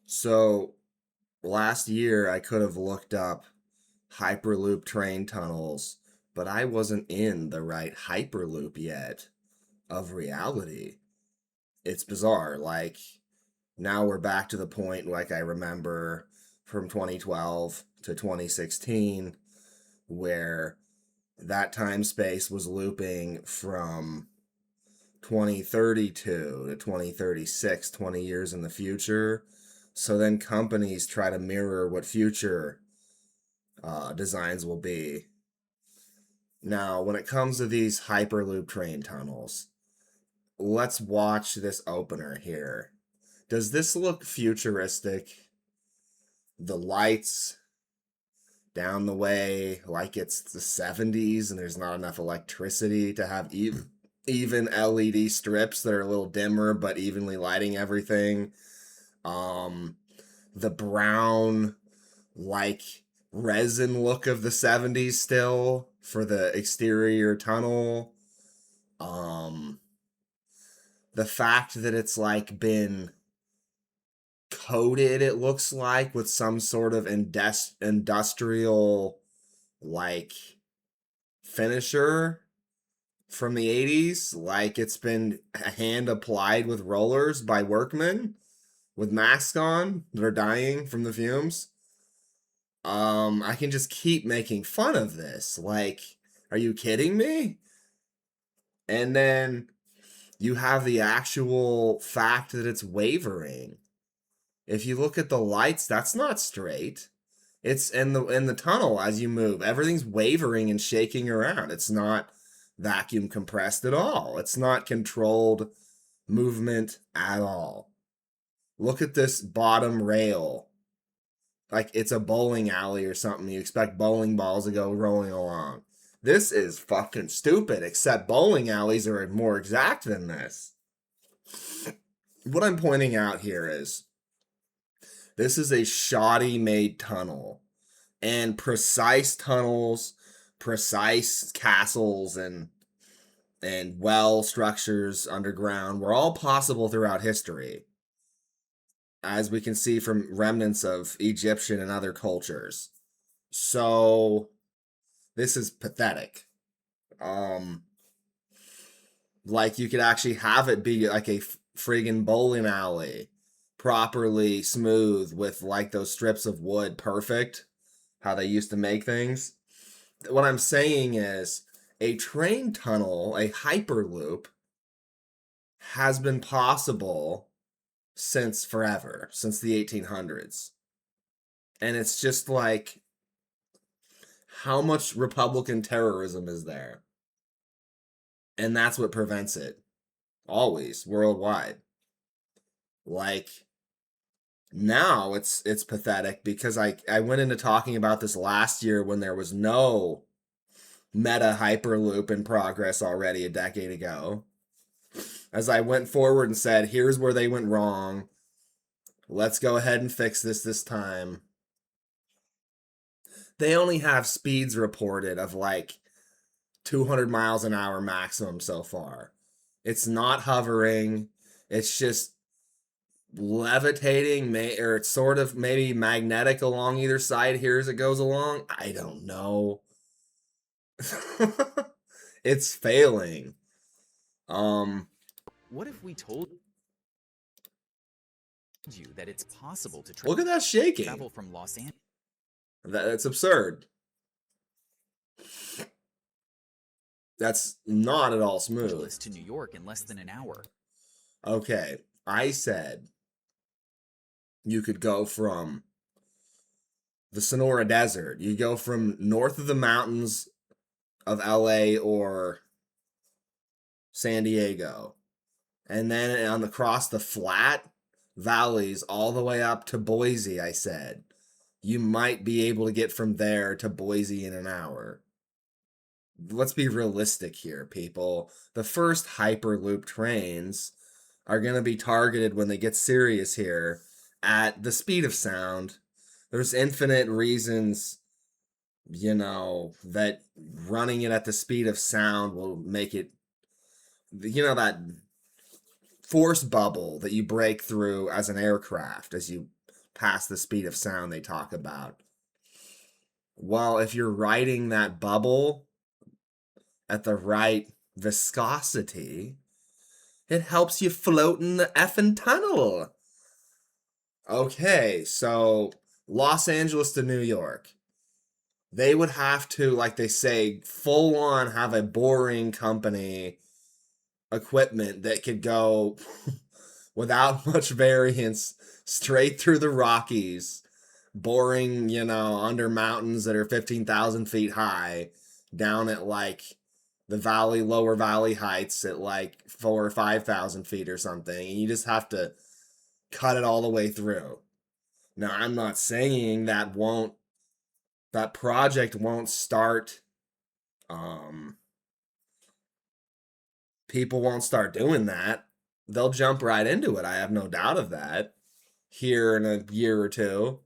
So last year I could have looked up Hyperloop train tunnels, but I wasn't in the right Hyperloop yet of reality. It's bizarre. Like, now we're back to the point, like I remember from 2012 to 2016, where that time space was looping from 2032 to 2036, 20 years in the future. So then companies try to mirror what future designs will be. Now, when it comes to these Hyperloop train tunnels, let's watch this opener here. Does this look futuristic? The lights down the way like it's the 70s and there's not enough electricity to have even LED strips that are a little dimmer but evenly lighting everything. Um, the brown, like resin look of the 70s still for the exterior tunnel. Um, the fact that it's like been coated, it looks like, with some sort of industrial like finisher from the 80s, like it's been hand applied with rollers by workmen with masks on that are dying from the fumes. I can just keep making fun of this. Like, are you kidding me? And then you have the actual fact that it's wavering. If you look at the lights, that's not straight. It's in the tunnel as you move. Everything's wavering and shaking around. It's not vacuum compressed at all. It's not controlled movement at all. Look at this bottom rail. Like it's a bowling alley or something. You expect bowling balls to go rolling along. This is fucking stupid, except bowling alleys are more exact than this. What I'm pointing out here is this is a shoddy made tunnel. And precise tunnels, precise castles, and well structures underground were all possible throughout history, as we can see from remnants of Egyptian and other cultures. So this is pathetic. Um, like you could actually have it be like a friggin' bowling alley, properly smooth with like those strips of wood, perfect. How they used to make things. What I'm saying is a train tunnel, a hyperloop, has been possible since forever, since the 1800s. And it's just like, how much Republican terrorism is there? And that's what prevents it. Always, worldwide. Like, now it's pathetic because I went into talking about this last year when there was no meta hyperloop in progress already a decade ago. As I went forward and said, here's where they went wrong. Let's go ahead and fix this time. They only have speeds reported of like 200 miles an hour maximum so far. It's not hovering. It's just levitating, or it's sort of maybe magnetic along either side here as it goes along. I don't know. It's failing. Um, What if we told you that it's possible to Look at that shaking. travel from Los That's absurd. That's not at all smooth. Angeles to New York in less than an hour? Okay, I said you could go from the Sonora Desert. You go from north of the mountains of LA or San Diego, and then across the flat valleys all the way up to Boise, I said. You might be able to get from there to Boise in an hour. Let's be realistic here, people. The first Hyperloop trains are going to be targeted when they get serious here at the speed of sound. There's infinite reasons, that running it at the speed of sound will make it, that force bubble that you break through as an aircraft as you past the speed of sound they talk about. Well, if you're riding that bubble at the right viscosity, it helps you float in the effing tunnel. Okay, so Los Angeles to New York. They would have to, like they say, full on have a boring company equipment that could go without much variance straight through the Rockies, boring, under mountains that are 15,000 feet high, down at like the lower valley heights at like 4,000 or 5,000 feet or something. And you just have to cut it all the way through. Now, I'm not saying that project won't start, people won't start doing that. They'll jump right into it. I have no doubt of that. Here in a year or two,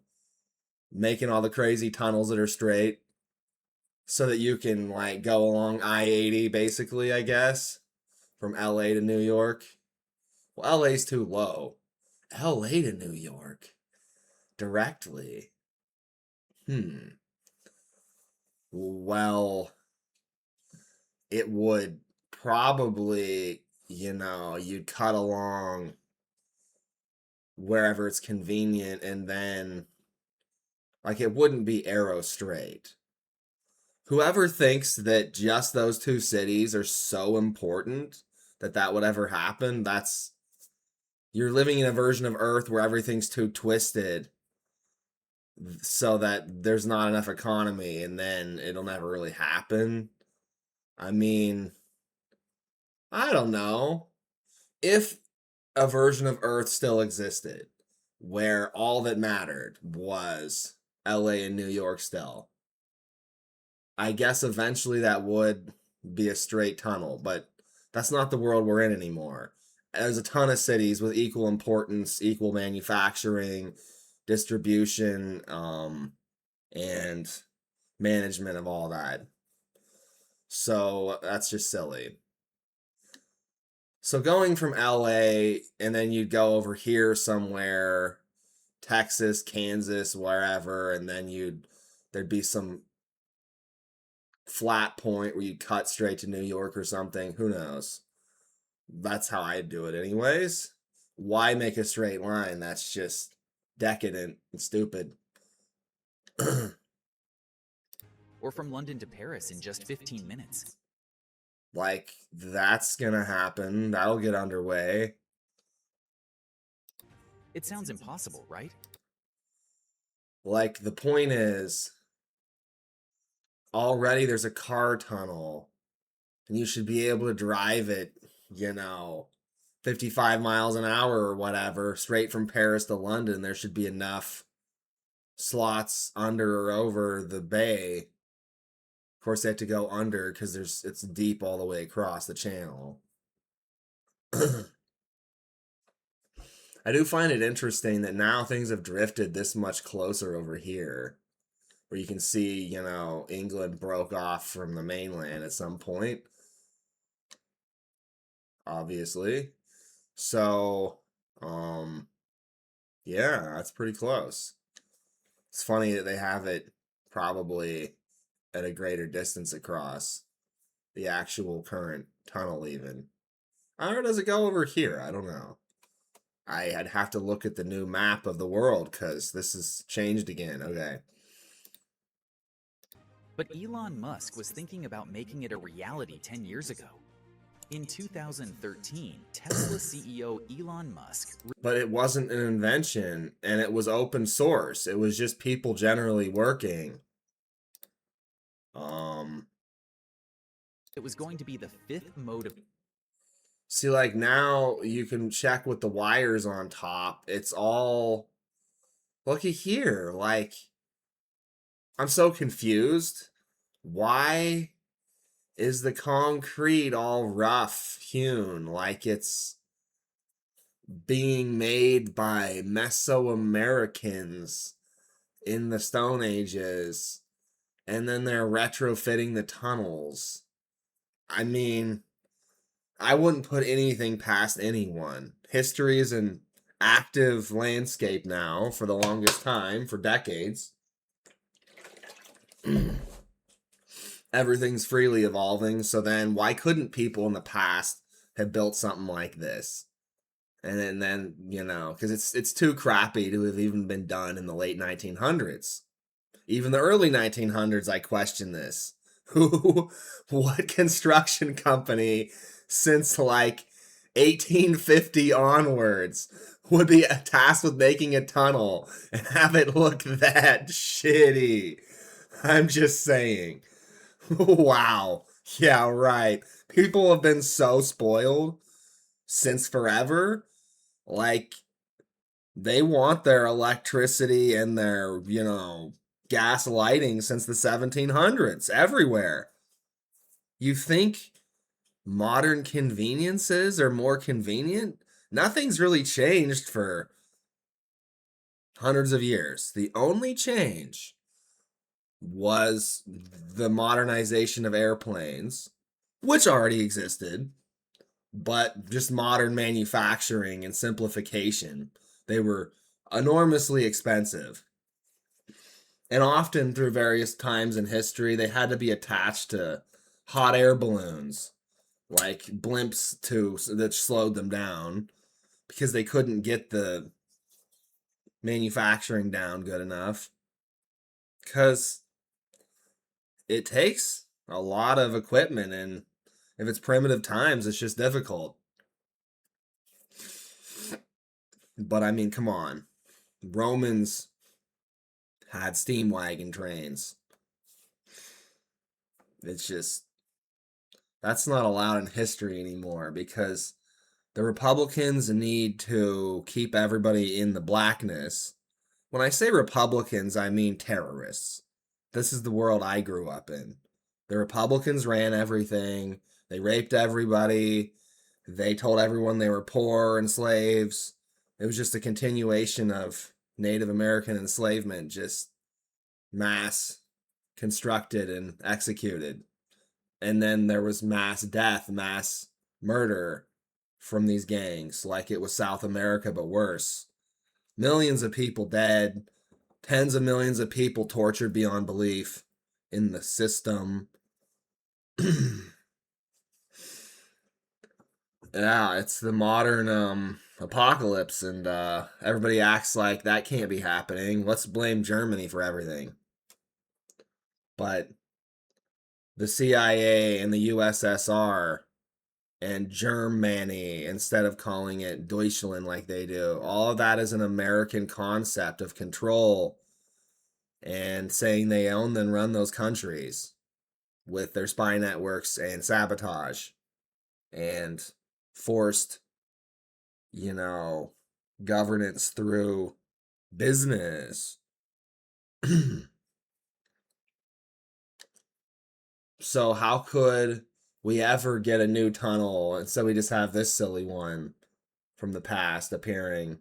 making all the crazy tunnels that are straight so that you can like go along I-80 basically, I guess, from LA to New York. Well, LA's too low. LA to New York directly. Well, it would probably, you'd cut along wherever it's convenient, and then like it wouldn't be arrow straight. Whoever thinks that just those two cities are so important that would ever happen, you're living in a version of Earth where everything's too twisted so that there's not enough economy, and then it'll never really happen. I mean, I don't know. If a version of Earth still existed where all that mattered was LA and New York still, I guess eventually that would be a straight tunnel, but that's not the world we're in anymore. There's a ton of cities with equal importance, equal manufacturing, distribution, and management of all that. So that's just silly. So going from LA, and then you'd go over here somewhere, Texas, Kansas, wherever, and then there'd be some flat point where you'd cut straight to New York or something. Who knows? That's how I'd do it anyways. Why make a straight line? That's just decadent and stupid. Or from London to Paris in just 15 minutes. Like, that's gonna happen. That'll get underway. It sounds impossible, right? Like, the point is, already there's a car tunnel, and you should be able to drive it, 55 miles an hour or whatever, straight from Paris to London. There should be enough slots under or over the bay. Of course, they have to go under because it's deep all the way across the channel. I do find it interesting that now things have drifted this much closer over here, where you can see, England broke off from the mainland at some point, obviously. So, yeah, that's pretty close. It's funny that they have it probably at a greater distance across the actual current tunnel even. Or does it go over here? I don't know. I'd have to look at the new map of the world because this has changed again. Okay. But Elon Musk was thinking about making it a reality 10 years ago. In 2013, Tesla CEO Elon Musk... But it wasn't an invention, and it was open source. It was just people generally working. It was going to be the fifth mode of... See, like, now you can check with the wires on top. It's all... Looky here. Like, I'm so confused. Why is the concrete all rough hewn like it's being made by Mesoamericans in the Stone Ages, and then they're retrofitting the tunnels? I mean, I wouldn't put anything past anyone. History is an active landscape now for the longest time, for decades. Everything's freely evolving, so then why couldn't people in the past have built something like this? And then you know, because it's too crappy to have even been done in the late 1900s. Even the early 1900s, I question this. What construction company since like 1850 onwards would be tasked with making a tunnel and have it look that shitty? I'm just saying. Wow. Yeah, right. People have been so spoiled since forever. Like, they want their electricity and their, you know, gas lighting since the 1700s everywhere. You think modern conveniences are more convenient? Nothing's really changed for hundreds of years. The only change was the modernization of airplanes, which already existed, but just modern manufacturing and simplification. They were enormously expensive. And often through various times in history, they had to be attached to hot air balloons, like blimps that slowed them down because they couldn't get the manufacturing down good enough. Because it takes a lot of equipment, and if it's primitive times, it's just difficult. But I mean, come on. Romans had steam wagon trains. It's just, that's not allowed in history anymore because the Republicans need to keep everybody in the blackness. When I say Republicans, I mean terrorists. This is the world I grew up in. The Republicans ran everything. They raped everybody. They told everyone they were poor and slaves. It was just a continuation of Native American enslavement, just mass constructed and executed. And then there was mass death, mass murder from these gangs, like it was South America, but worse. Millions of people dead, tens of millions of people tortured beyond belief in the system. Yeah, it's the modern apocalypse, and everybody acts like that can't be happening. Let's blame Germany for everything. But the CIA and the USSR and Germany, instead of calling it Deutschland like they do, all of that is an American concept of control and saying they own and run those countries with their spy networks and sabotage and forced, you know, governance through business. So how could we ever get a new tunnel and so we just have this silly one from the past appearing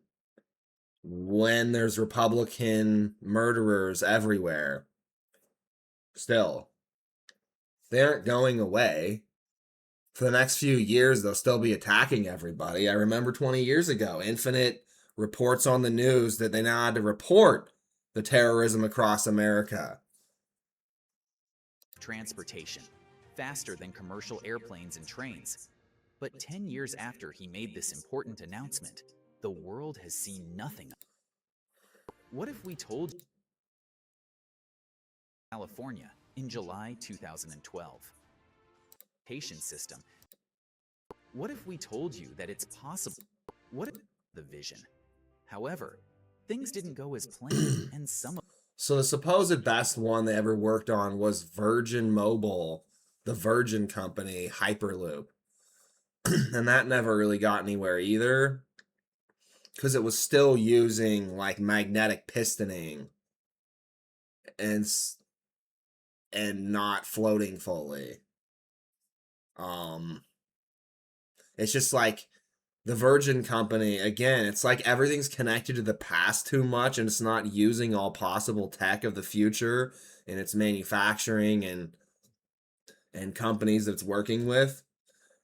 when there's Republican murderers everywhere? Still, they aren't going away. For the next few years, they'll still be attacking everybody. I remember 20 years ago, Infinite reports on the news that they now had to report the terrorism across America. Transportation, faster than commercial airplanes and trains. But 10 years after he made this important announcement, the world has seen nothing. What if we told you California in July 2012? Patient system. What if we told you that it's possible? What if the vision? However, things didn't go as planned, and some of So the supposed best one they ever worked on was Virgin Mobile, the Virgin company, Hyperloop. And that never really got anywhere either because it was still using like magnetic pistoning and not floating fully. It's just like the Virgin company, again, it's like everything's connected to the past too much and it's not using all possible tech of the future in its manufacturing and companies that it's working with.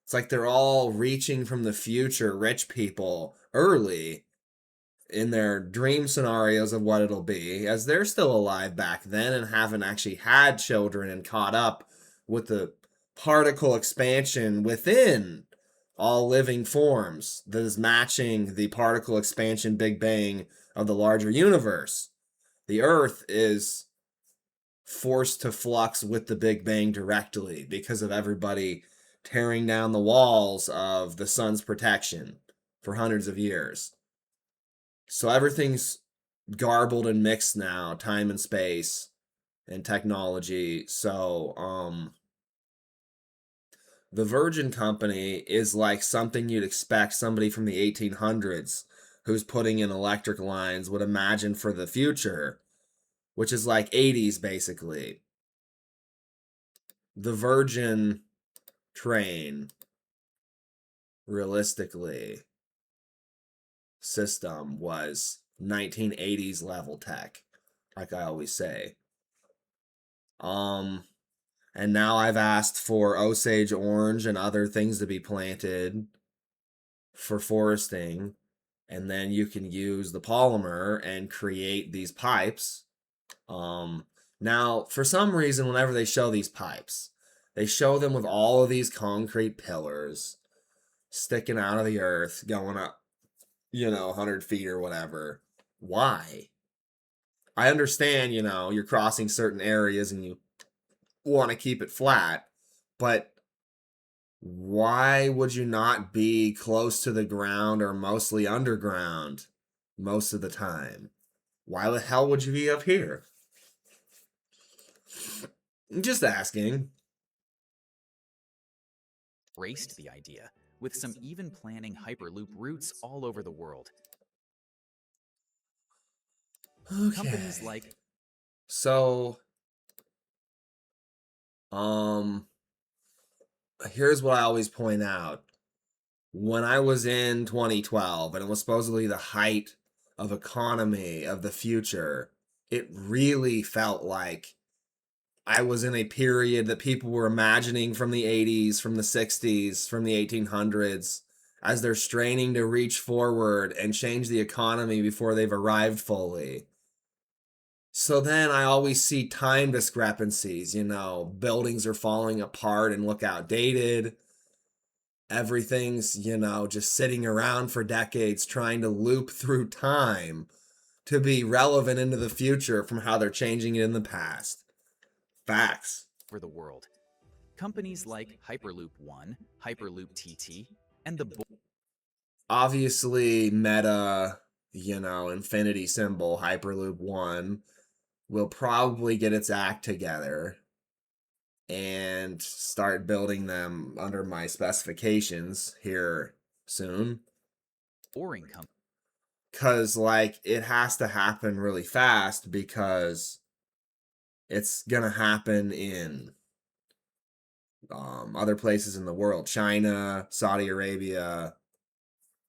It's like they're all reaching from the future, rich people, early, in their dream scenarios of what it'll be, as they're still alive back then and haven't actually had children and caught up with the particle expansion within all living forms that is matching the particle expansion Big Bang of the larger universe. The Earth is forced to flux with the Big Bang directly because of everybody tearing down the walls of the sun's protection for hundreds of years. So everything's garbled and mixed now, time and space and technology. So the Virgin Company is like something you'd expect somebody from the 1800s who's putting in electric lines would imagine for the future, which is like 80s basically. The Virgin train, realistically, system was 1980s level tech, like I always say. And now I've asked for Osage orange and other things to be planted for foresting, and then you can use the polymer and create these pipes. Now, for some reason, whenever they show these pipes, they show them with all of these concrete pillars sticking out of the earth, going up, 100 feet or whatever. Why? I understand, you're crossing certain areas and you want to keep it flat, but why would you not be close to the ground or mostly underground most of the time? Why the hell would you be up here? I'm just asking. Embraced the idea, with some even planning Hyperloop routes all over the world. Okay. Companies like... So, here's what I always point out. When I was in 2012, and it was supposedly the height of economy of the future, it really felt like I was in a period that people were imagining from the 80s, from the 60s, from the 1800s, as they're straining to reach forward and change the economy before they've arrived fully. So then I always see time discrepancies, buildings are falling apart and look outdated. Everything's, just sitting around for decades trying to loop through time to be relevant into the future from how they're changing it in the past. Facts. For the world. Companies like Hyperloop One, Hyperloop TT, and the... Obviously, Meta, infinity symbol, Hyperloop One, will probably get its act together and start building them under my specifications here soon. Boring company. Because, it has to happen really fast because it's going to happen in other places in the world. China, Saudi Arabia,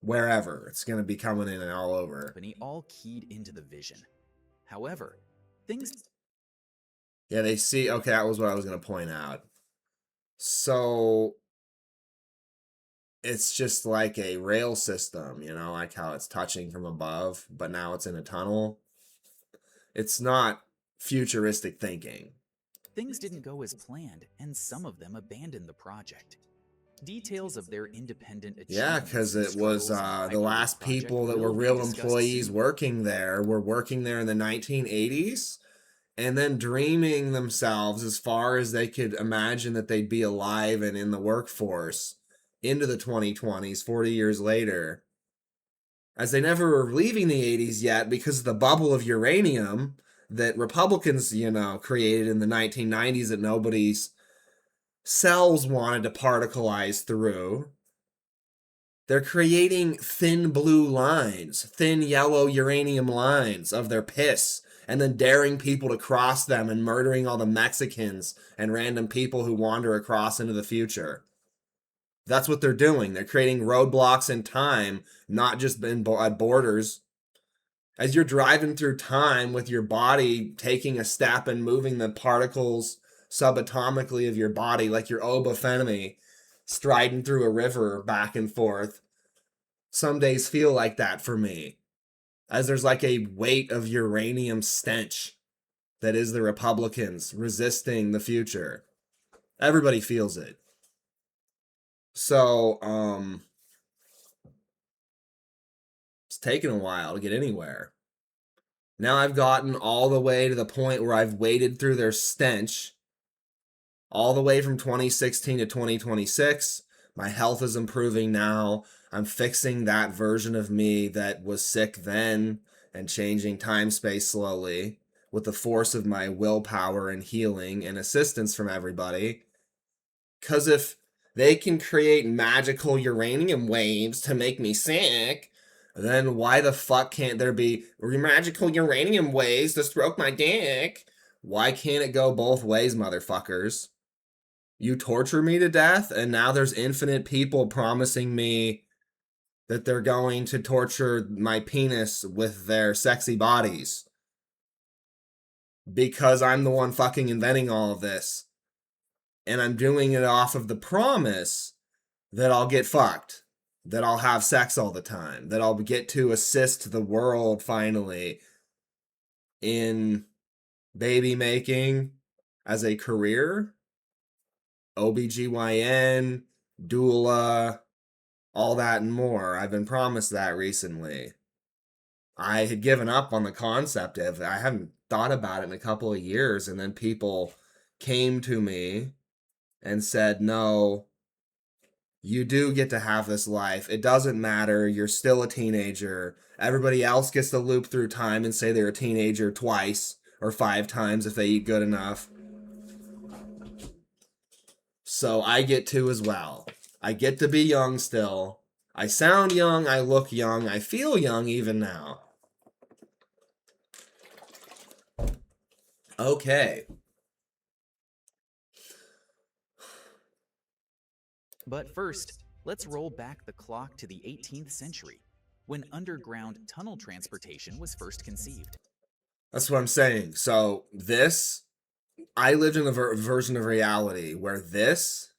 wherever. It's going to be coming in and all over. Company all keyed into the vision. However, things... Yeah, they see... Okay, that was what I was going to point out. So, it's just like a rail system, like how it's touching from above, but now it's in a tunnel. It's not futuristic thinking. Things didn't go as planned, and some of them abandoned the project. Details of their independent achievements... Yeah, because it was the last people that were real employees working there were working there in the 1980s, and then dreaming themselves as far as they could imagine that they'd be alive and in the workforce into the 2020s, 40 years later, as they never were leaving the 80s yet because of the bubble of uranium that Republicans, created in the 1990s that nobody's cells wanted to particleize through. They're creating thin blue lines, thin yellow uranium lines of their piss, and then daring people to cross them and murdering all the Mexicans and random people who wander across into the future. That's what they're doing. They're creating roadblocks in time, not just at borders. As you're driving through time with your body taking a step and moving the particles subatomically of your body, like your Obafemi striding through a river back and forth. Some days feel like that for me. as there's like a weight of uranium stench that is the Republicans resisting the future. Everybody feels it. So, it's taken a while to get anywhere. Now I've gotten all the way to the point where I've waded through their stench all the way from 2016 to 2026. My health is improving now. I'm fixing that version of me that was sick then and changing time space slowly with the force of my willpower and healing and assistance from everybody. Because if they can create magical uranium waves to make me sick, then why the fuck can't there be magical uranium waves to stroke my dick? Why can't it go both ways, motherfuckers? You torture me to death, and now there's infinite people promising me that they're going to torture my penis with their sexy bodies. Because I'm the one fucking inventing all of this. And I'm doing it off of the promise that I'll get fucked. That I'll have sex all the time. That I'll get to assist the world finally in baby making as a career. OBGYN, doula, all that and more. I've been promised that recently. I had given up on the concept of it. I haven't thought about it in a couple of years, and then people came to me and said, no, you do get to have this life. It doesn't matter. You're still a teenager. Everybody else gets to loop through time and say they're a teenager twice or 5 times if they eat good enough. So I get to as well. I get to be young still. I sound young, I look young, I feel young even now. Okay. But first, let's roll back the clock to the 18th century, when underground tunnel transportation was first conceived. That's what I'm saying. So I lived in a version of reality where this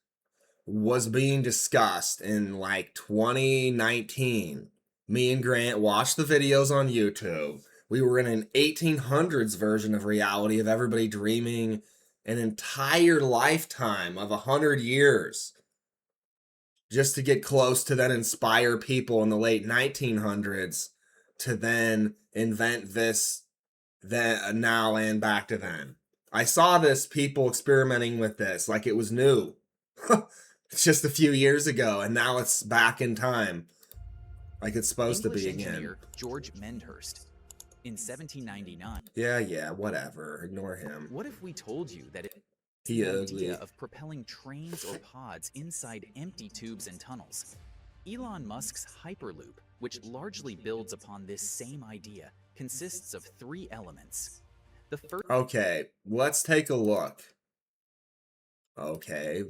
was being discussed in like 2019. Me and Grant watched the videos on YouTube. We were in an 1800s version of reality of everybody dreaming an entire lifetime of 100 years just to get close to then inspire people in the late 1900s to then invent this then now and back to then. I saw this, people experimenting with this like it was new. It's just a few years ago, and now it's back in time. Like it's supposed to be again. Engineer George Mendhurst in 1799. Yeah, whatever. Ignore him. What if we told you that He the ugly. idea of propelling trains or pods inside empty tubes and tunnels? Elon Musk's Hyperloop, which largely builds upon this same idea, consists of 3 elements. The first. Okay, let's take a look. Okay.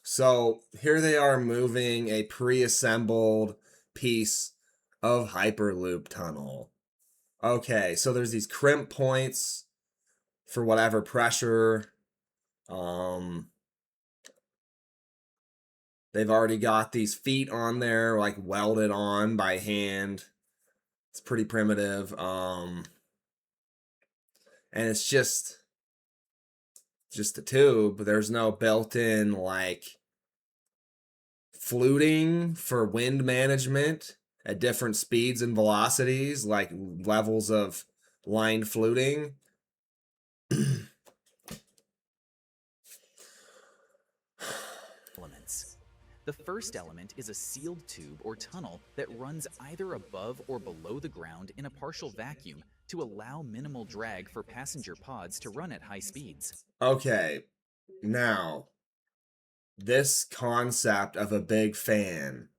So here they are moving a pre-assembled piece of Hyperloop tunnel. Okay, so there's these crimp points for whatever pressure. They've already got these feet on there, like welded on by hand. It's pretty primitive. And it's just a tube. There's no built-in like fluting for wind management at different speeds and velocities, like levels of lined fluting. Elements. The first element is a sealed tube or tunnel that runs either above or below the ground in a partial vacuum to allow minimal drag for passenger pods to run at high speeds. Okay, now, this concept of a big fan,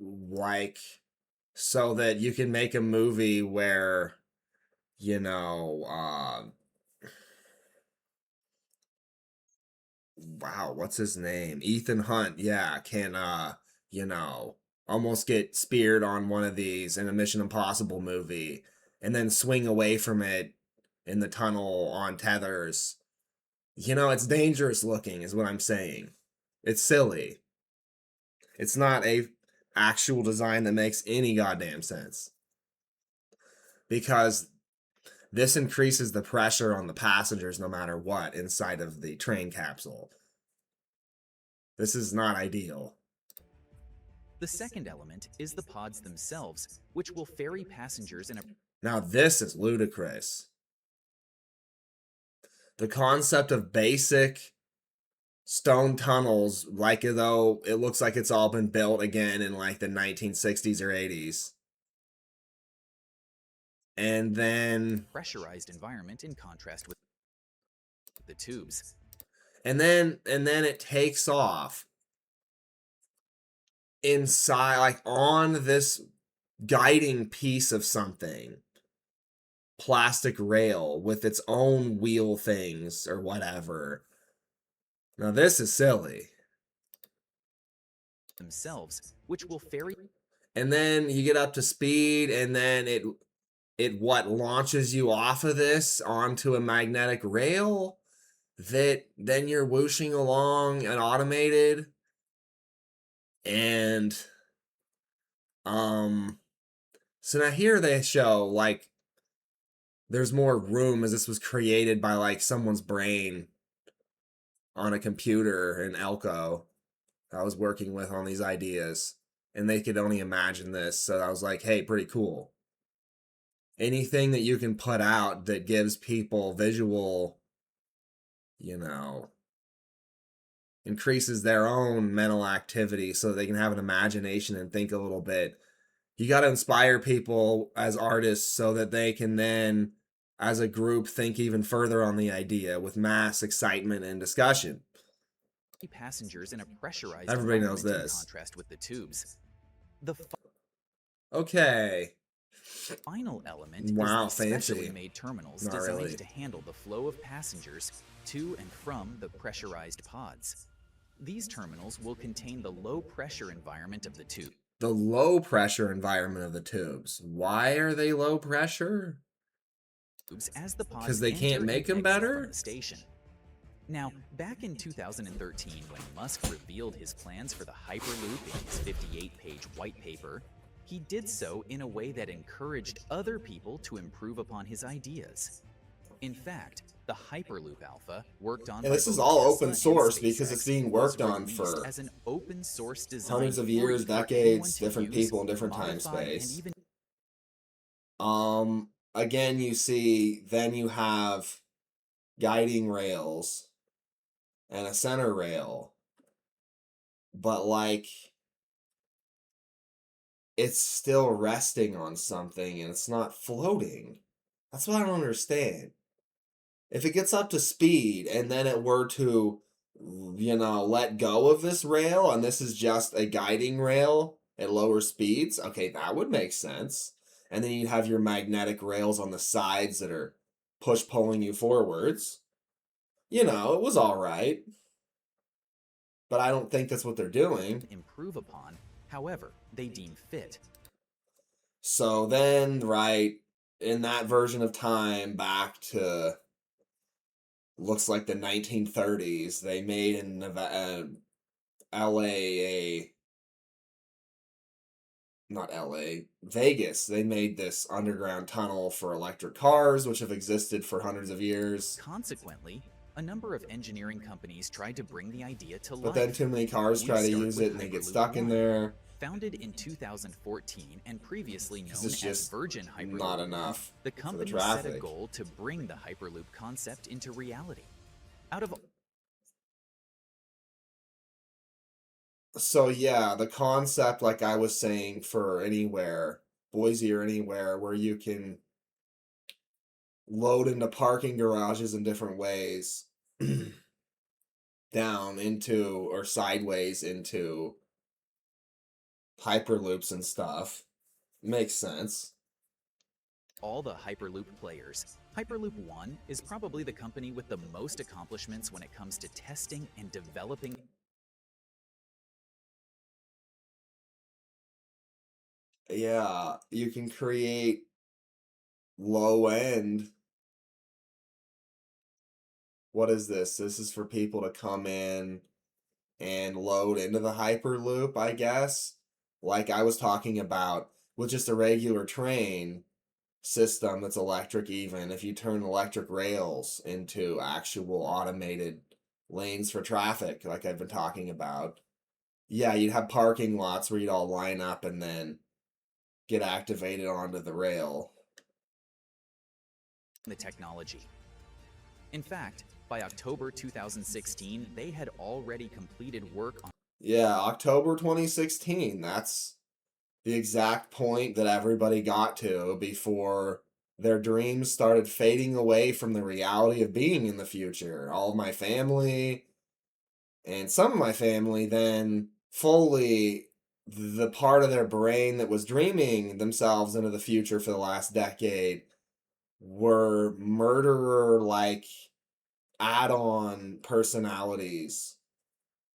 like, so that you can make a movie where, you know, wow, what's his name? Ethan Hunt, yeah, can, you know, almost get speared on one of these in a Mission Impossible movie and then swing away from it in the tunnel on tethers. You know, it's dangerous looking, is what I'm saying. It's silly. It's not a actual design that makes any goddamn sense. Because this increases the pressure on the passengers no matter what inside of the train capsule. This is not ideal. The second element is the pods themselves, which will ferry passengers in a... Now this is ludicrous. The concept of basic stone tunnels, like though it looks like it's all been built again in like the 1960s or 80s. And then pressurized environment in contrast with the tubes. And then it takes off inside, like on this guiding piece of something. Plastic rail with its own wheel things or whatever. Now this is silly. Themselves, which will ferry... And then you get up to speed, and then it what launches you off of this onto a magnetic rail that then you're whooshing along and automated. And so now here they show like there's more room, as this was created by like someone's brain on a computer in Elko I was working with on these ideas, and they could only imagine this. So I was like, hey, pretty cool. Anything that you can put out that gives people visual, increases their own mental activity so they can have an imagination and think a little bit. You got to inspire people as artists so that they can then, as a group, think even further on the idea with mass excitement and discussion. Passengers in a pressurized Everybody knows environment this. In contrast with the tubes. The okay. final element wow, is the fancy. specially made terminals Not designed really. to handle the flow of passengers to and from the pressurized pods. These terminals will contain the low pressure environment of the tube. The low pressure environment of the tubes. Why are they low pressure? As the pods Because they can't make them better? From the station. Now, back in 2013, when Musk revealed his plans for the Hyperloop in his 58-page white paper, he did so in a way that encouraged other people to improve upon his ideas. In fact, the Hyperloop Alpha worked on... And this is all open source because it's being worked on for as an open source design hundreds of years, decades, different people in different time space. Again, you see, then you have guiding rails and a center rail, but like it's still resting on something and it's not floating. That's what I don't understand. If it gets up to speed and then it were to, let go of this rail and this is just a guiding rail at lower speeds, okay, that would make sense. And then you'd have your magnetic rails on the sides that are push-pulling you forwards. It was all right. But I don't think that's what they're doing. Improve upon, however, they deem fit. So then, right, in that version of time, back to looks like the 1930s, they made in Vegas. They made this underground tunnel for electric cars, which have existed for hundreds of years. Consequently, a number of engineering companies tried to bring the idea to life. But then too many cars try to use it and they get stuck in there. Founded in 2014 and previously known as Virgin Hyperloop, not enough. The company set a goal to bring the Hyperloop concept into reality. So yeah, the concept, like I was saying, for anywhere, Boise or anywhere, where you can load into parking garages in different ways, down into or sideways into Hyperloops and stuff, makes sense. All the Hyperloop players. Hyperloop One is probably the company with the most accomplishments when it comes to testing and developing. Yeah, you can create low end. What is this? This is for people to come in and load into the Hyperloop, I guess. like I was talking about with just a regular train system that's electric, even if you turn electric rails into actual automated lanes for traffic, like I've been talking about, yeah, you'd have parking lots where you'd all line up and then get activated onto the rail. The technology. In fact, by October 2016, they had already completed work on. Yeah, October 2016. That's the exact point that everybody got to before their dreams started fading away from the reality of being in the future. All of my family and some of my family then fully the part of their brain that was dreaming themselves into the future for the last decade were murderer like add-on personalities.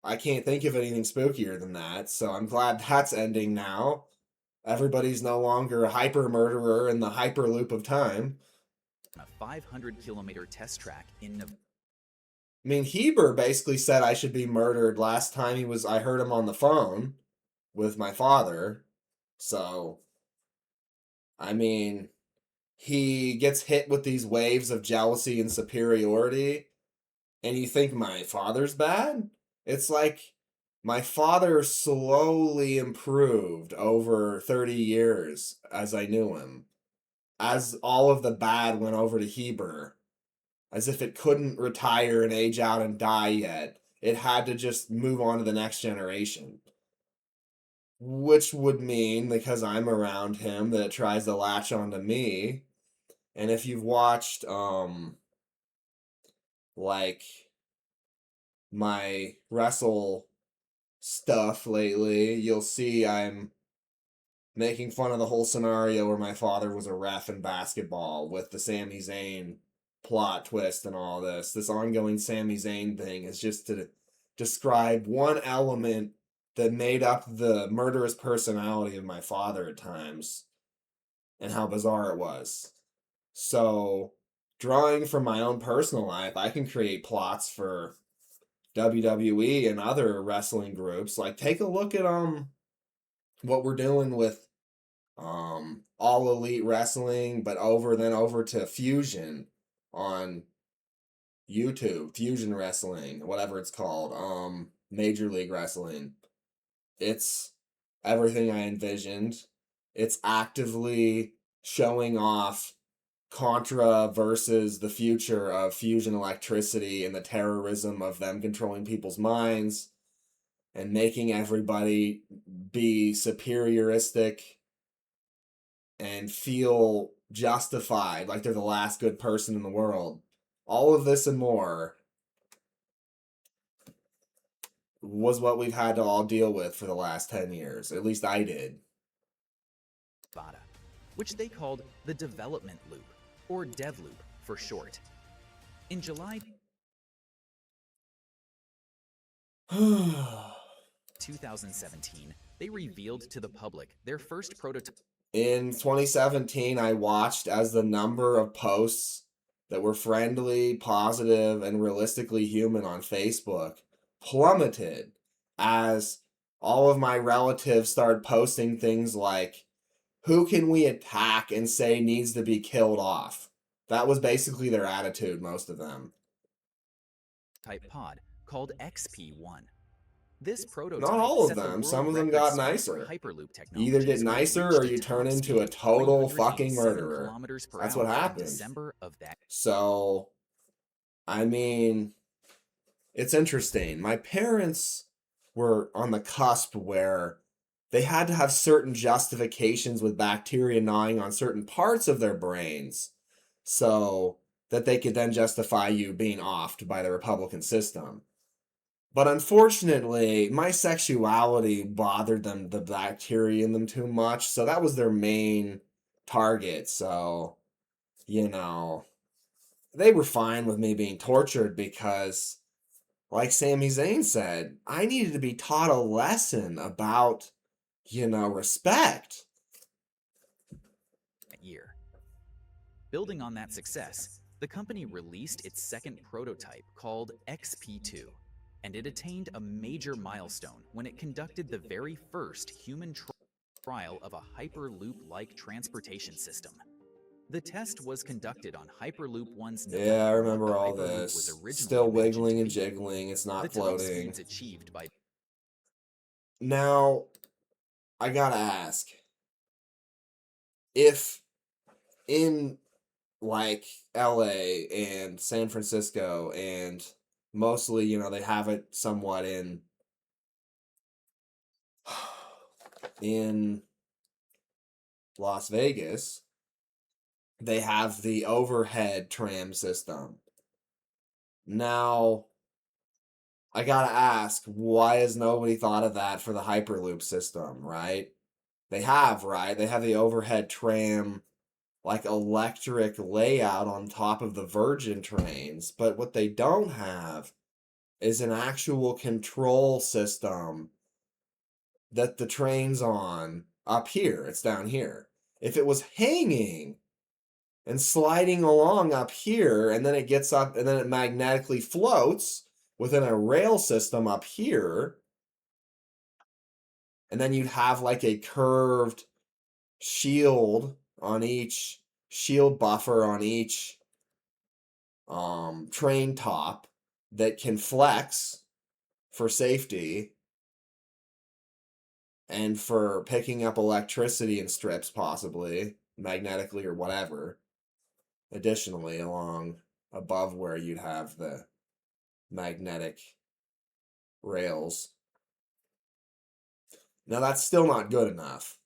I can't think of anything spookier than that, so I'm glad that's ending now. Everybody's no longer a hyper murderer in the hyper loop of time. A 500-kilometer test track in Nevada. I mean, Heber basically said I should be murdered last time I heard him on the phone with my father. So, I mean, he gets hit with these waves of jealousy and superiority, and you think my father's bad? It's like my father slowly improved over 30 years as I knew him, as all of the bad went over to Heber, as if it couldn't retire and age out and die yet. It had to just move on to the next generation. Which would mean, because I'm around him, that it tries to latch onto me. And if you've watched, like, my wrestle stuff lately, you'll see I'm making fun of the whole scenario where my father was a ref in basketball with the Sami Zayn plot twist and all this. This ongoing Sami Zayn thing is just to describe one element that made up the murderous personality of my father at times and how bizarre it was. So, drawing from my own personal life, I can create plots for WWE and other wrestling groups. Like, take a look at what we're doing with All Elite Wrestling, but over to Fusion on YouTube, Fusion Wrestling, whatever it's called, Major League Wrestling. It's everything I envisioned. It's actively showing off Contra versus the future of fusion electricity and the terrorism of them controlling people's minds and making everybody be superioristic and feel justified like they're the last good person in the world. All of this and more was what we've had to all deal with for the last 10 years. At least I did. Which they called the development loop, or dev loop for short. In July 2017, they revealed to the public their first prototype. In 2017, I watched as the number of posts that were friendly, positive, and realistically human on Facebook plummeted as all of my relatives started posting things like, who can we attack and say needs to be killed off? That was basically their attitude, most of them. Type pod called XP1. This prototype Not all of set the them. world Some of them record got speed for nicer. Hyperloop You either get technologies when it nicer reached or a you turn top into a speed total 387 fucking murderer. kilometers per That's hour what in happened. December of that. So, I mean, it's interesting. My parents were on the cusp where they had to have certain justifications with bacteria gnawing on certain parts of their brains so that they could then justify you being offed by the Republican system. But unfortunately, my sexuality bothered them, the bacteria in them, too much, so that was their main target. So, you know, they were fine with me being tortured because, like Sami Zayn said, I needed to be taught a lesson about, respect. Year. Building on that success, the company released its second prototype called XP2, and it attained a major milestone when it conducted the very first human trial. trial of a Hyperloop-like transportation system. The test was conducted on Hyperloop 1's November. Yeah, I remember The all Hyperloop was this. originally Still envisioned wiggling to and be jiggling. It's the not top floating. speeds achieved by. Now, I gotta ask. If in like LA and San Francisco and mostly, you know, they have it somewhat in Las Vegas, they have the overhead tram system. Now, I gotta ask, why has nobody thought of that for the Hyperloop system, right? They have, right? They have the overhead tram, like electric layout on top of the Virgin trains, but what they don't have is an actual control system that the train's on up here. It's down here. If it was hanging and sliding along up here, and then it gets up, and then it magnetically floats within a rail system up here, and then you'd have like a curved shield on each shield buffer on each train top that can flex for safety and for picking up electricity in strips, possibly magnetically or whatever. Additionally, along above where you'd have the magnetic rails. Now that's still not good enough.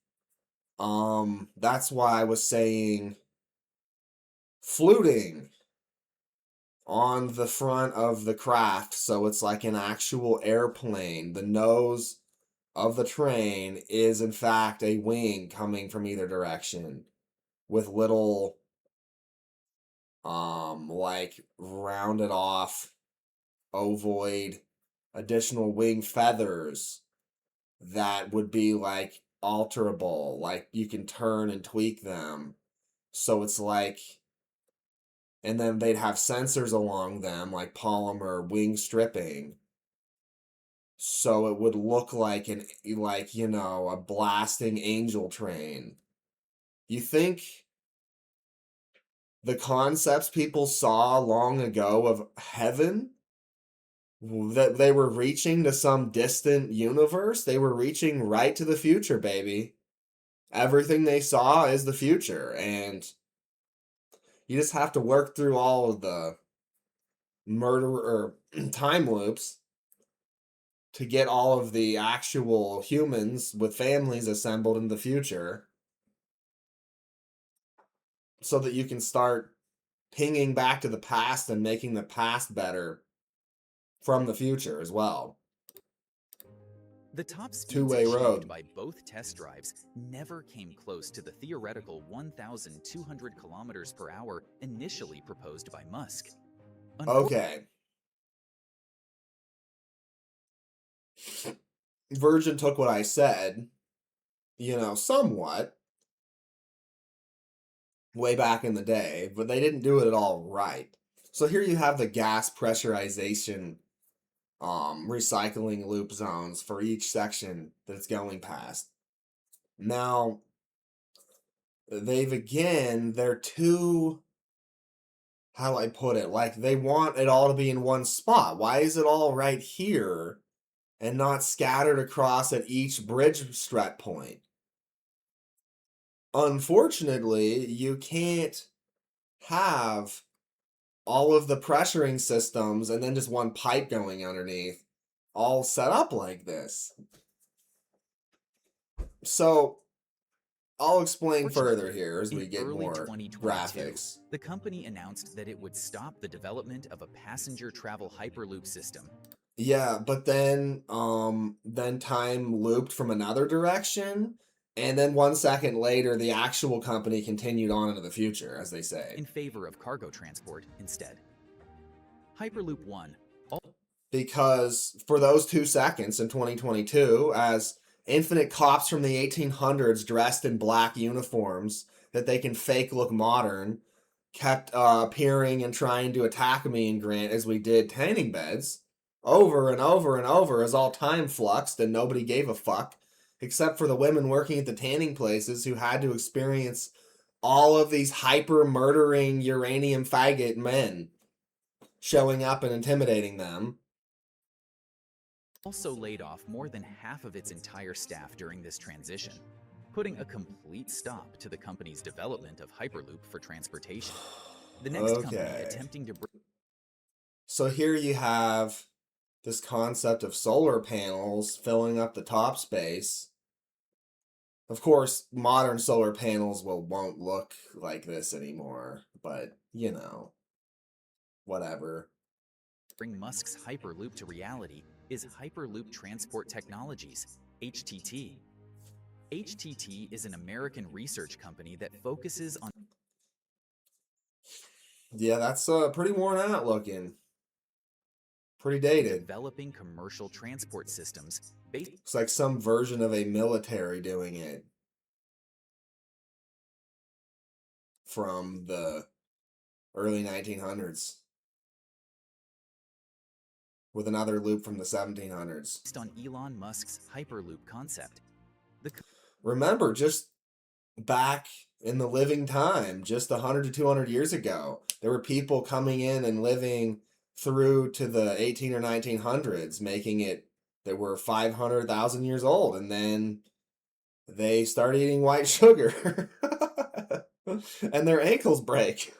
That's why I was saying fluting on the front of the craft, so it's like an actual airplane. The nose of the train is in fact a wing coming from either direction with little like rounded off ovoid additional wing feathers that would be like alterable, like you can turn and tweak them. So it's like, and then they'd have sensors along them, like polymer wing stripping. So it would look like a blasting angel train. You think the concepts people saw long ago of heaven, that they were reaching to some distant universe? They were reaching right to the future, baby. Everything they saw is the future, and you just have to work through all of the murder or time loops to get all of the actual humans with families assembled in the future so that you can start pinging back to the past and making the past better from the future as well. The top speeds Two-way achieved road. by both test drives never came close to the theoretical 1,200 kilometers per hour initially proposed by Musk. Okay. Virgin took what I said, somewhat, way back in the day, but they didn't do it at all right. So here you have the gas pressurization recycling loop zones for each section that it's going past. Now, they're too, how do I put it? Like, they want it all to be in one spot. Why is it all right here and not scattered across at each bridge strut point? Unfortunately, you can't have all of the pressuring systems and then just one pipe going underneath all set up like this. So I'll explain further here as we get more graphics. The company announced that it would stop the development of a passenger travel Hyperloop system. Yeah, but then time looped from another direction, and then 1 second later, the actual company continued on into the future, as they say. In favor of cargo transport instead. Hyperloop 1. Because for those 2 seconds in 2022, as infinite cops from the 1800s dressed in black uniforms that they can fake look modern kept appearing and trying to attack me and Grant as we did tanning beds over and over and over as all time fluxed and nobody gave a fuck except for the women working at the tanning places who had to experience all of these hyper-murdering uranium faggot men showing up and intimidating them. Also laid off more than half of its entire staff during this transition, putting a complete stop to the company's development of Hyperloop for transportation. The next company attempting to bring... So here you have this concept of solar panels filling up the top space. Of course, modern solar panels won't look like this anymore, but, you know, whatever. Bring Musk's Hyperloop to reality is Hyperloop Transport Technologies, HTT. HTT is an American research company that focuses on... Yeah, that's pretty worn out looking. Pretty dated. Developing commercial transport systems based... It's like some version of a military doing it. From the early 1900s. With another loop from the 1700s. Based on Elon Musk's Hyperloop concept. Remember, just back in the living time, just 100 to 200 years ago, there were people coming in and living through to the 18 or 1900s, making it that were 500,000 years old, and then they start eating white sugar and their ankles break.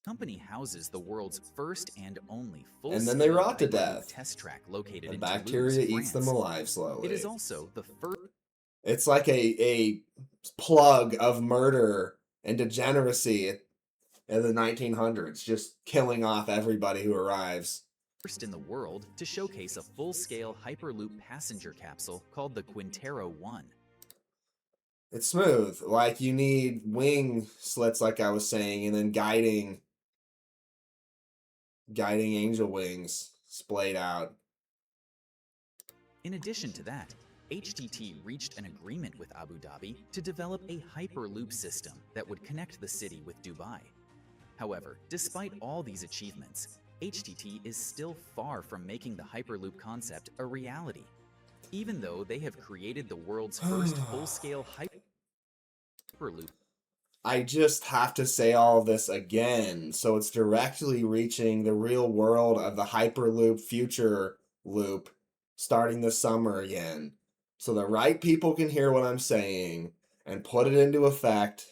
Company houses the world's first and only full and then they rot to death. Test track located and in bacteria Toulouse, eats them France. alive slowly. It is also the first... It's like a plug of murder and degeneracy in the 1900s, just killing off everybody who arrives. First in the world to showcase a full-scale Hyperloop passenger capsule called the Quintero 1. It's smooth. Like, you need wing slits, like I was saying, and then guiding angel wings splayed out. In addition to that, HTT reached an agreement with Abu Dhabi to develop a Hyperloop system that would connect the city with Dubai. However, despite all these achievements, HTT is still far from making the Hyperloop concept a reality, even though they have created the world's first full-scale Hyperloop. I just have to say all of this again, so it's directly reaching the real world of the Hyperloop future loop starting this summer again. So the right people can hear what I'm saying and put it into effect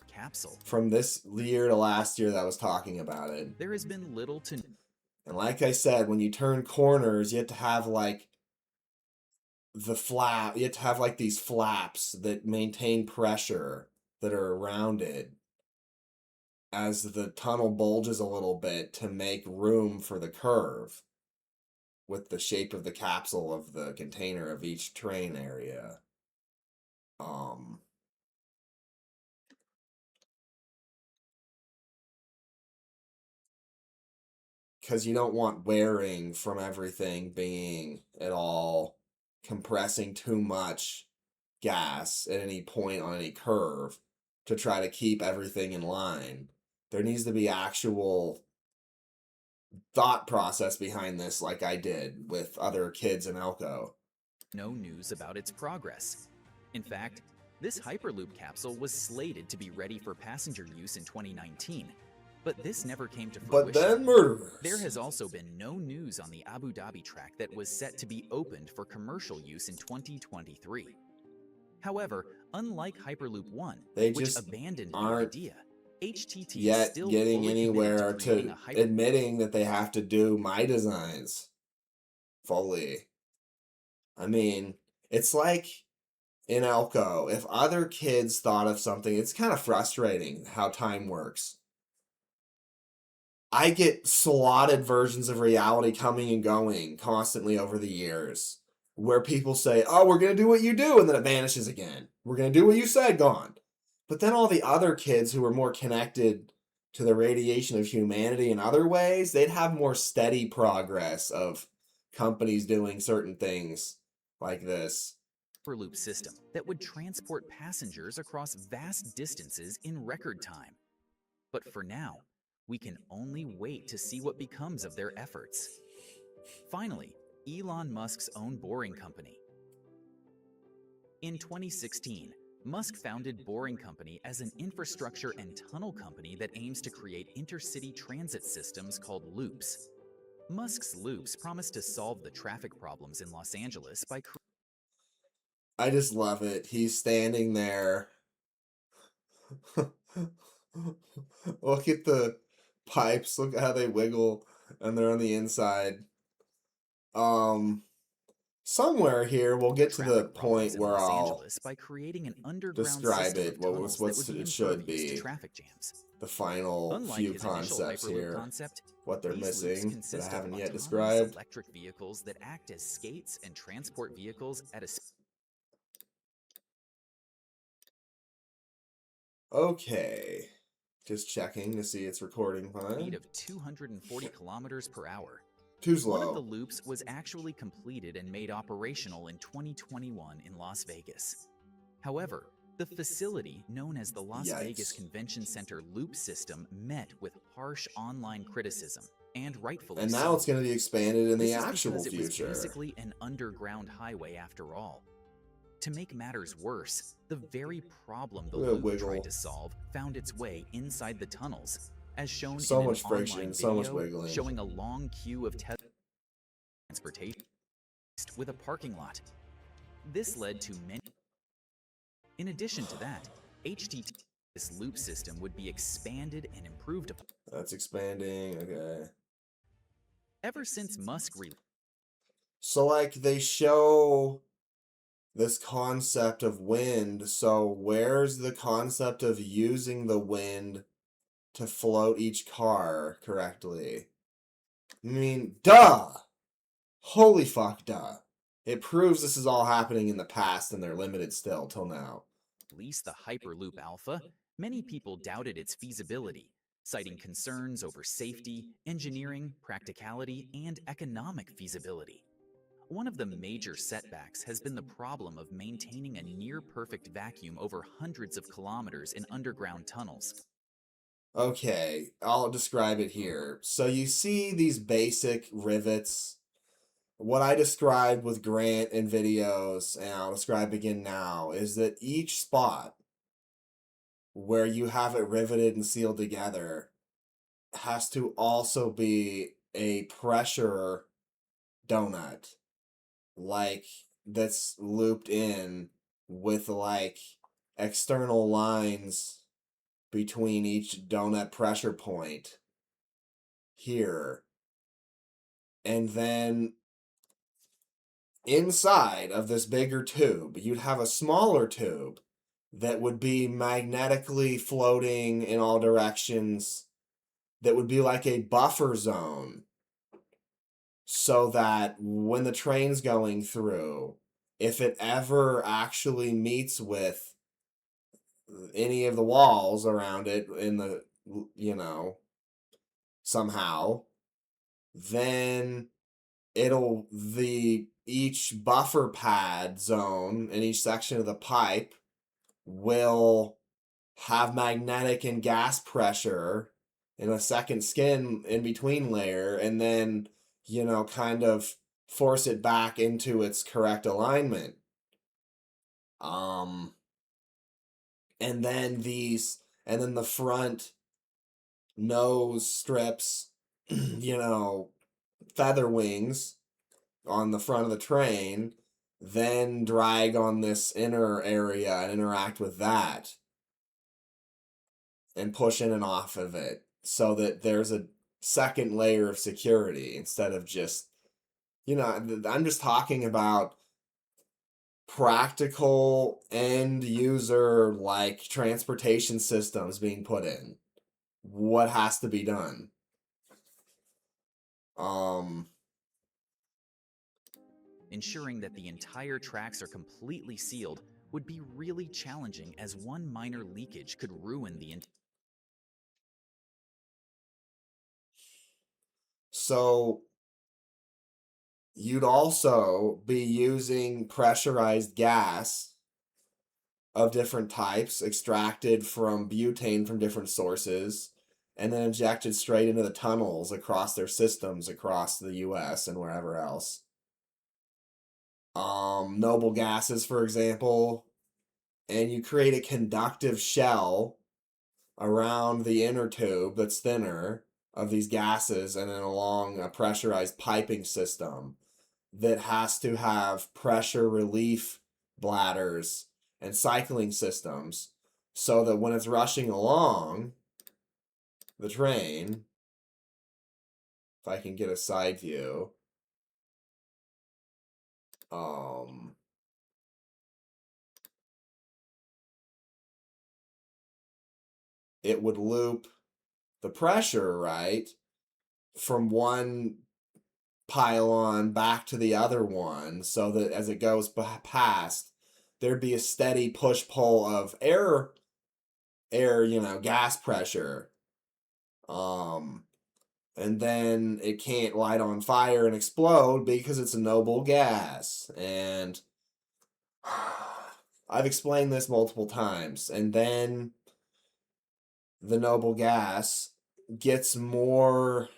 Capsule. From this year to last year that I was talking about it. There has been little to... And like I said, when you turn corners, you have to have like the flap, you have to have like these flaps that maintain pressure that are around it as the tunnel bulges a little bit to make room for the curve with the shape of the capsule of the container of each train area. Because you don't want wearing from everything being at all compressing too much gas at any point on any curve to try to keep everything in line. There needs to be actual thought process behind this, like I did with other kids in Elko. No news about its progress. In fact, this Hyperloop capsule was slated to be ready for passenger use in 2019, but this never came to fruition. But then murderers. There has also been no news on the Abu Dhabi track that was set to be opened for commercial use in 2023. However, unlike Hyperloop 1, which abandoned the idea, HTT yet is still getting fully anywhere to admitting that they have to do my designs fully. I mean, it's like in Elko, if other kids thought of something, it's kind of frustrating how time works. I get slotted versions of reality coming and going constantly over the years where people say, oh, we're going to do what you do, and then it vanishes again. We're going to do what you said, gone. But then all the other kids who are more connected to the radiation of humanity in other ways, they'd have more steady progress of companies doing certain things like this. Hyperloop system that would transport passengers across vast distances in record time. But for now, we can only wait to see what becomes of their efforts. Finally, Elon Musk's own Boring Company. In 2016, Musk founded Boring Company as an infrastructure and tunnel company that aims to create intercity transit systems called loops. Musk's loops promise to solve the traffic problems in Los Angeles by I just love it. He's standing there. Look at the pipes. Look at how they wiggle, and they're on the inside. Somewhere here we'll get to the point where Los I'll Angeles by creating an underground describe system it. of tunnels that would be It should impervious to be. traffic jams. The final Unlike few his initial concepts Hyperloop here. concept, What they're these loops missing that I consist haven't of yet autonomous described. electric vehicles that act as skates and transport vehicles at a Okay. Just checking to see it's recording fine. speed of 240 kilometers per hour. Too One of slow. the loops was actually completed and made operational in 2021 in Las Vegas. However, the facility, known as the Las Vegas Convention Center Loop System, met with harsh online criticism, and rightfully so. And now it's going to be expanded in the actual future. It was future. basically an underground highway after all. To make matters worse, the very problem the loop tried to solve found its way inside the tunnels, as shown in an online video showing a long queue of transportation with a parking lot. This led to many. In addition to that, this loop system would be expanded and improved upon. That's expanding, okay. Ever since Musk So, like, they show this concept of wind, so where's the concept of using the wind to float each car correctly? I mean, duh! Holy fuck, duh. It proves this is all happening in the past and they're limited still till now. Released the Hyperloop Alpha, many people doubted its feasibility, citing concerns over safety, engineering, practicality, and economic feasibility. One of the major setbacks has been the problem of maintaining a near-perfect vacuum over hundreds of kilometers in underground tunnels. Okay, I'll describe it here. So you see these basic rivets. What I described with Grant in videos, and I'll describe again now, is that each spot where you have it riveted and sealed together has to also be a pressure doughnut, like, that's looped in with, like, external lines between each doughnut pressure point here. And then inside of this bigger tube, you'd have a smaller tube that would be magnetically floating in all directions, that would be like a buffer zone, so that when the train's going through, if it ever actually meets with any of the walls around it in the, somehow, then each buffer pad zone in each section of the pipe will have magnetic and gas pressure in a second skin in between layer, and then, kind of force it back into its correct alignment. And then the front nose strips, feather wings on the front of the train, then drag on this inner area and interact with that and push in and off of it, so that there's a second layer of security instead of just, I'm just talking about practical end user, like, transportation systems being put in. What has to be done? Ensuring that the entire tracks are completely sealed would be really challenging, as one minor leakage could ruin the entire. So you'd also be using pressurized gas of different types, extracted from butane from different sources, and then injected straight into the tunnels across their systems across the US and wherever else. noble gases, for example, and you create a conductive shell around the inner tube that's thinner of these gases and then along a pressurized piping system that has to have pressure relief bladders and cycling systems so that when it's rushing along the train, if I can get a side view, it would loop the pressure, right, from one pylon back to the other one so that as it goes past, there'd be a steady push-pull of air, gas pressure. And then it can't light on fire and explode because it's a noble gas. And I've explained this multiple times. And then the noble gas gets more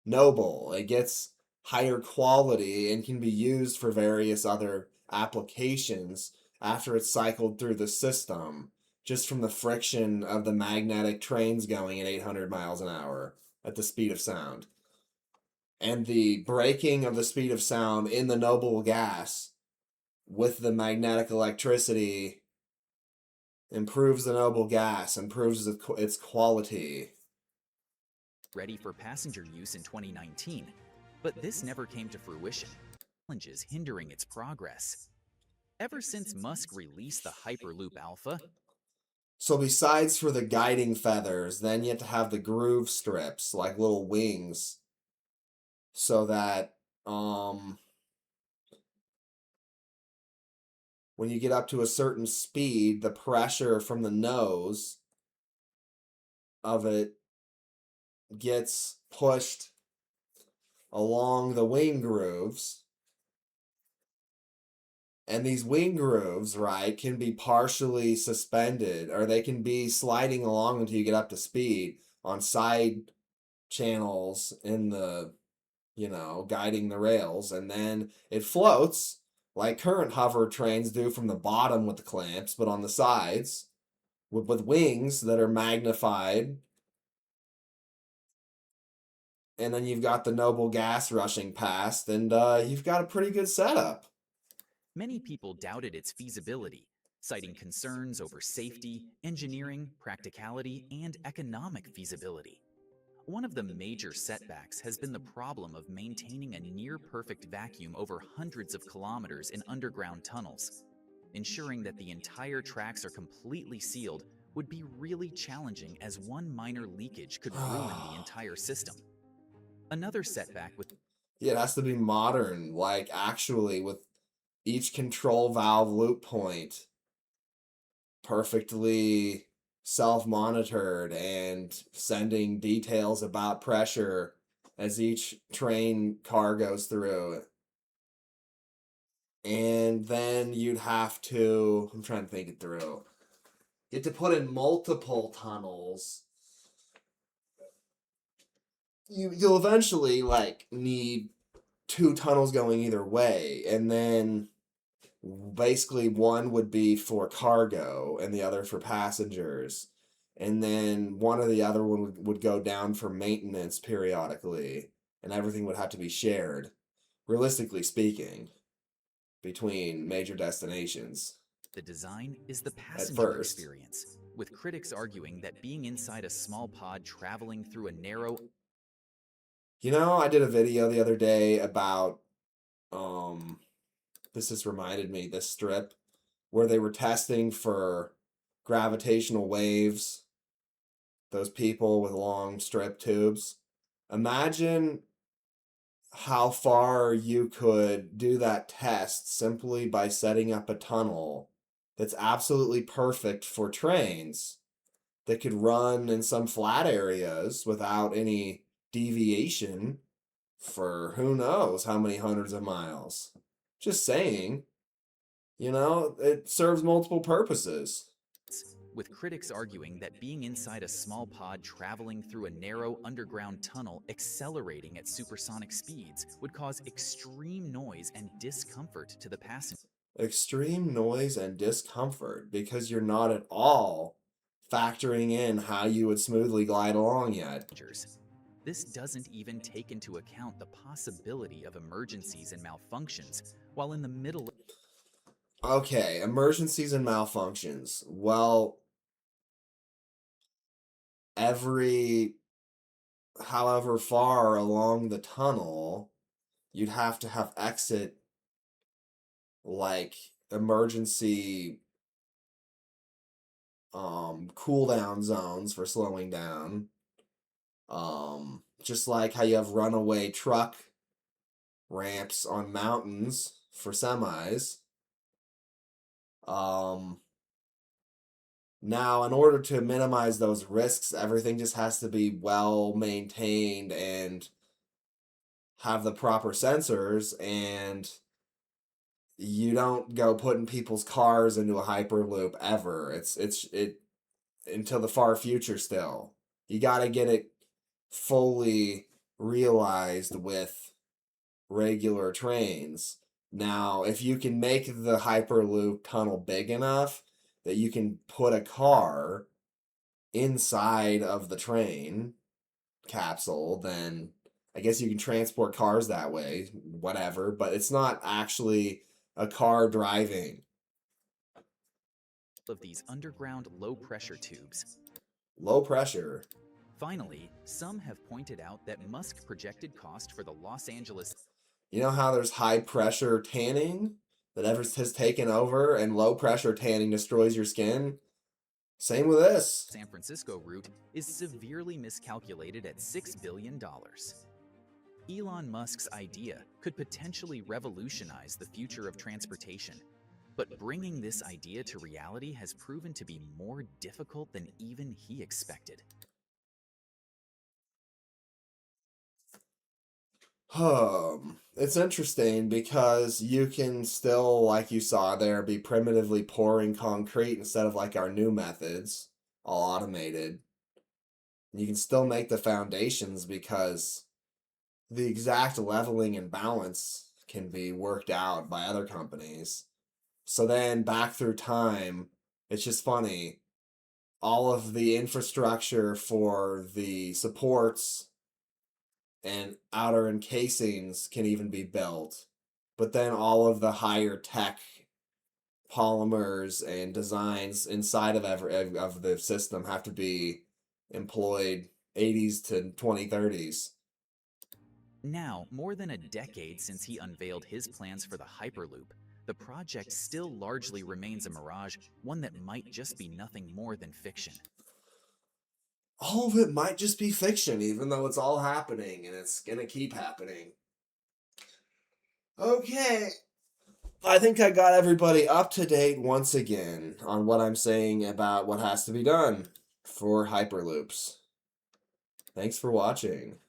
noble. It gets higher quality and can be used for various other applications after it's cycled through the system, just from the friction of the magnetic trains going at 800 miles an hour at the speed of sound. And the breaking of the speed of sound in the noble gas with the magnetic electricity improves the noble gas, improves its quality. Ready for passenger use in 2019, but this never came to fruition. Challenges hindering its progress. Ever since Musk released the Hyperloop Alpha, so besides for the guiding feathers, then you have to have the groove strips, like little wings, so that when you get up to a certain speed, the pressure from the nose of it gets pushed along the wing grooves. And these wing grooves, right, can be partially suspended, or they can be sliding along until you get up to speed on side channels in the, guiding the rails. And then it floats like current hover trains do from the bottom with the clamps, but on the sides with wings that are magnified. And then you've got the noble gas rushing past, and you've got a pretty good setup. many people doubted its feasibility, citing concerns over safety, engineering, practicality, and economic feasibility. One of the major setbacks has been the problem of maintaining a near-perfect vacuum over hundreds of kilometers in underground tunnels. Ensuring that the entire tracks are completely sealed would be really challenging, as one minor leakage could ruin the entire system. Another setback with Yeah, it has to be modern, like actually with each control valve loop point perfectly self-monitored and sending details about pressure as each train car goes through. And then you'd have to, I'm trying to think it through. You have to put in multiple tunnels. You'll eventually need two tunnels going either way, and then basically one would be for cargo and the other for passengers, and then one or the other one would go down for maintenance periodically, and everything would have to be shared, realistically speaking, between major destinations. the design is the At passenger first, experience, with critics arguing that being inside a small pod traveling through a narrow I did a video the other day about this just reminded me, this strip where they were testing for gravitational waves, those people with long strip tubes. Imagine how far you could do that test simply by setting up a tunnel that's absolutely perfect for trains that could run in some flat areas without any deviation for who knows how many hundreds of miles. Just saying, it serves multiple purposes. with critics arguing that being inside a small pod traveling through a narrow underground tunnel accelerating at supersonic speeds would cause extreme noise and discomfort to the passengers. Extreme noise and discomfort because you're not at all factoring in how you would smoothly glide along yet. This doesn't even take into account the possibility of emergencies and malfunctions while in the middle of Okay, emergencies and malfunctions. Well, every however far along the tunnel, you'd have to have exit like emergency cooldown zones for slowing down. Just like how you have runaway truck ramps on mountains for semis. Now, in order to minimize those risks, everything just has to be well maintained and have the proper sensors, and you don't go putting people's cars into a hyperloop ever. It until the far future still. You got to get it fully realized with regular trains. Now, if you can make the hyperloop tunnel big enough that you can put a car inside of the train capsule, then I guess you can transport cars that way, whatever, but it's not actually a car driving. of these underground low-pressure tubes. Low pressure. Finally, some have pointed out that Musk's projected cost for the Los Angeles You know how there's high pressure tanning that ever has taken over and low pressure tanning destroys your skin? Same with this. San Francisco route is severely miscalculated at $6 billion. Elon Musk's idea could potentially revolutionize the future of transportation, but bringing this idea to reality has proven to be more difficult than even he expected. It's interesting because you can still, like you saw there, be primitively pouring concrete instead of like our new methods, all automated. You can still make the foundations because the exact leveling and balance can be worked out by other companies. So then back through time, it's just funny. All of the infrastructure for the supports and outer encasings can even be built. But then all of the higher tech polymers and designs inside of of the system have to be employed 80s to 2030s. Now, more than a decade since he unveiled his plans for the Hyperloop, the project still largely remains a mirage, one that might just be nothing more than fiction. All of it might just be fiction, even though it's all happening, and it's gonna keep happening. Okay. I think I got everybody up to date once again on what I'm saying about what has to be done for Hyperloops. Thanks for watching.